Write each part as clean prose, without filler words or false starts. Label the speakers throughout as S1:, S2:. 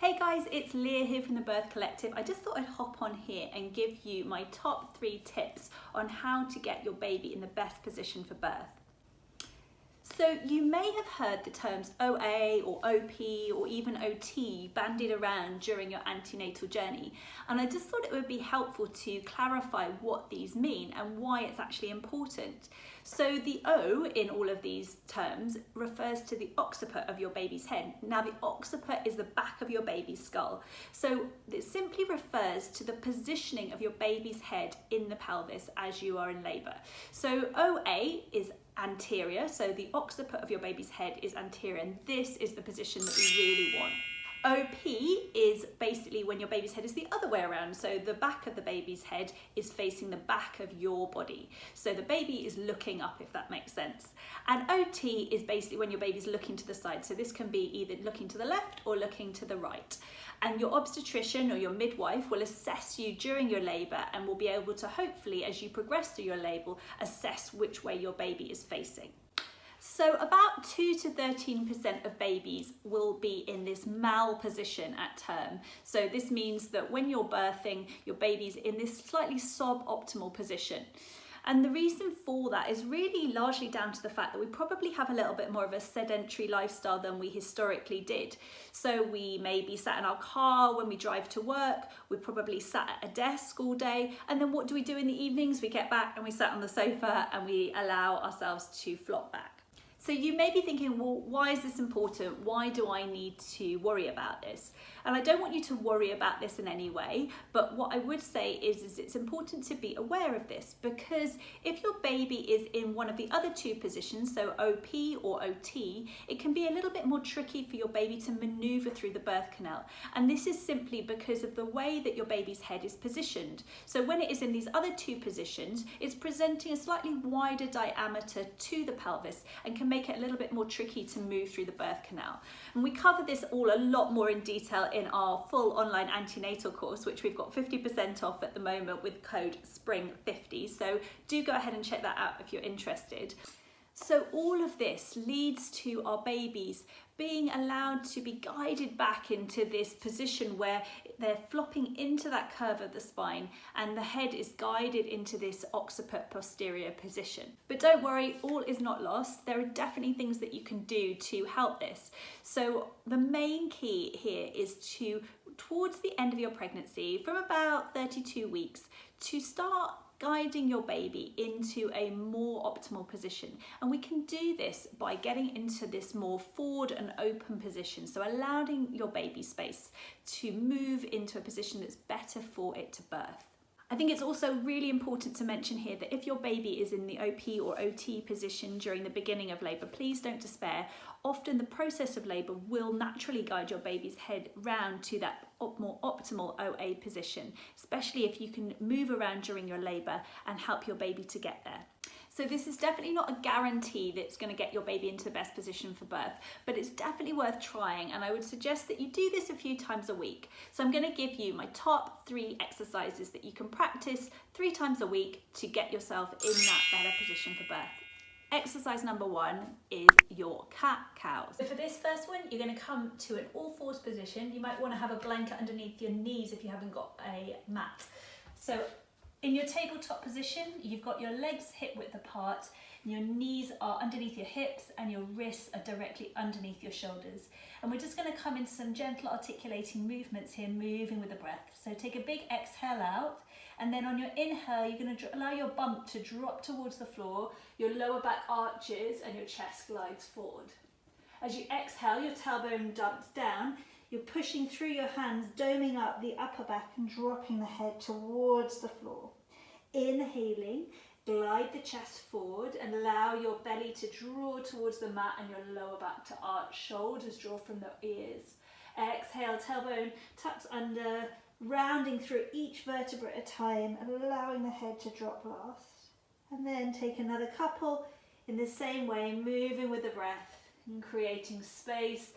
S1: Hey guys, it's Leah here from the Birth Collective. I just thought I'd hop on here and give you my top 3 tips on how to get your baby in the best position for birth. So you may have heard the terms OA or OP or even OT bandied around during your antenatal journey, and I just thought it would be helpful to clarify what these mean and why it's actually important. So the O in all of these terms refers to the occiput of your baby's head. Now the occiput is the back of your baby's skull. So it simply refers to the positioning of your baby's head in the pelvis as you are in labour. So OA is anterior, so the occiput of your baby's head is anterior, and this is the position that we really want. OP is basically when your baby's head is the other way around, so the back of the baby's head is facing the back of your body, so the baby is looking up, if that makes sense. And OT is basically when your baby's looking to the side, so this can be either looking to the left or looking to the right. And your obstetrician or your midwife will assess you during your labour and will be able to hopefully, as you progress through your labour, assess which way your baby is facing. So about 2 to 13% of babies will be in this mal position at term. So this means that when you're birthing, your baby's in this slightly suboptimal position. And the reason for that is really largely down to the fact that we probably have a little bit more of a sedentary lifestyle than we historically did. So we may be sat in our car when we drive to work, we probably sat at a desk all day, and then what do we do in the evenings? We get back and we sat on the sofa and we allow ourselves to flop back. So you may be thinking, well, why is this important? Why do I need to worry about this? And I don't want you to worry about this in any way, but what I would say is it's important to be aware of this, because if your baby is in one of the other 2 positions, so OP or OT, it can be a little bit more tricky for your baby to maneuver through the birth canal. And this is simply because of the way that your baby's head is positioned. So when it is in these other 2 positions, it's presenting a slightly wider diameter to the pelvis and can make it a little bit more tricky to move through the birth canal. And we cover this all a lot more in detail in our full online antenatal course, which we've got 50% off at the moment with code SPRING50. So do go ahead and check that out if you're interested. So all of this leads to our babies being allowed to be guided back into this position where they're flopping into that curve of the spine and the head is guided into this occiput posterior position. But don't worry, all is not lost. There are definitely things that you can do to help this. So the main key here is to, towards the end of your pregnancy, from about 32 weeks, to start guiding your baby into a more optimal position. And we can do this by getting into this more forward and open position, so allowing your baby space to move into a position that's better for it to birth. I think it's also really important to mention here that if your baby is in the OP or OT position during the beginning of labour, please don't despair. Often the process of labour will naturally guide your baby's head round to that more optimal OA position, especially if you can move around during your labour and help your baby to get there. So this is definitely not a guarantee that's going to get your baby into the best position for birth, but it's definitely worth trying, and I would suggest that you do this a few times a week. So I'm going to give you my top 3 exercises that you can practice 3 times a week to get yourself in that better position for birth. Exercise number 1 is your cat-cow. So for this first one, you're going to come to an all-fours position. You might want to have a blanket underneath your knees if you haven't got a mat. So in your tabletop position, you've got your legs hip-width apart, and your knees are underneath your hips and your wrists are directly underneath your shoulders. And we're just going to come into some gentle articulating movements here, moving with the breath. So take a big exhale out, and then on your inhale, you're going to allow your bump to drop towards the floor, your lower back arches and your chest glides forward. As you exhale, your tailbone dumps down. You're pushing through your hands, doming up the upper back and dropping the head towards the floor. Inhaling, glide the chest forward and allow your belly to draw towards the mat and your lower back to arch. Shoulders draw from the ears. Exhale, tailbone tucks under, rounding through each vertebra at a time, allowing the head to drop last. And then take another couple in the same way, moving with the breath and creating space.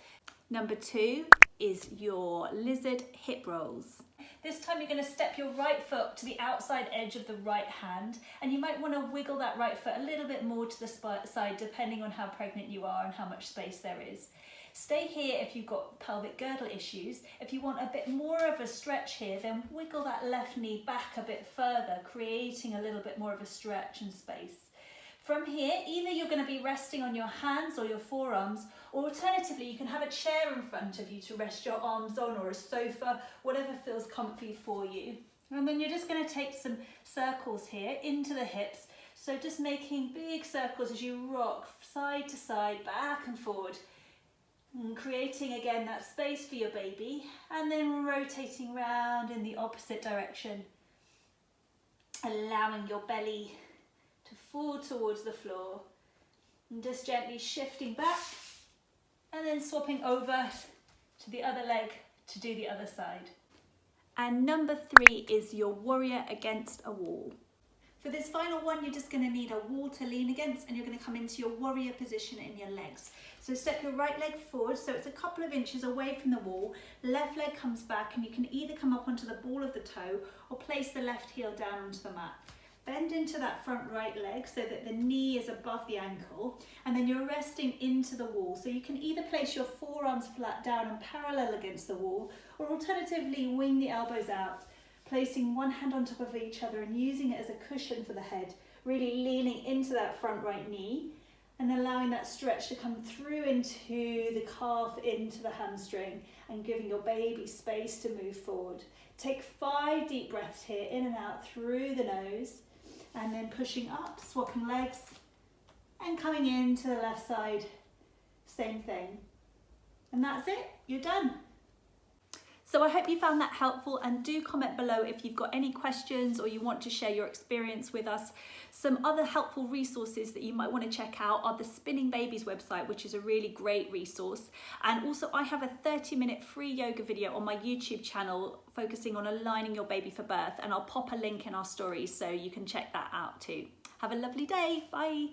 S1: Number 2 is your lizard hip rolls. This time you're going to step your right foot to the outside edge of the right hand, and you might want to wiggle that right foot a little bit more to the side depending on how pregnant you are and how much space there is. Stay here if you've got pelvic girdle issues. If you want a bit more of a stretch here, then wiggle that left knee back a bit further, creating a little bit more of a stretch and space. From here, either you're going to be resting on your hands or your forearms, or alternatively, you can have a chair in front of you to rest your arms on, or a sofa, whatever feels comfy for you. And then you're just going to take some circles here into the hips. So just making big circles as you rock side to side, back and forward. And creating again that space for your baby, and then rotating round in the opposite direction. Allowing your belly to fall towards the floor. And just gently shifting back, and then swapping over to the other leg to do the other side. And number 3 is your warrior against a wall. For this final one, you're just going to need a wall to lean against, and you're going to come into your warrior position in your legs. So step your right leg forward, so it's a couple of inches away from the wall. Left leg comes back, and you can either come up onto the ball of the toe or place the left heel down onto the mat. Bend into that front right leg so that the knee is above the ankle, and then you're resting into the wall. So you can either place your forearms flat down and parallel against the wall, or alternatively wing the elbows out, placing one hand on top of each other and using it as a cushion for the head, really leaning into that front right knee and allowing that stretch to come through into the calf, into the hamstring, and giving your baby space to move forward. Take 5 deep breaths here, in and out through the nose, and then pushing up, swapping legs, and coming in to the left side, same thing. And that's it, you're done. So I hope you found that helpful, and do comment below if you've got any questions or you want to share your experience with us. Some other helpful resources that you might want to check out are the Spinning Babies website, which is a really great resource. And also I have a 30-minute free yoga video on my YouTube channel focusing on aligning your baby for birth, and I'll pop a link in our stories so you can check that out too. Have a lovely day, bye.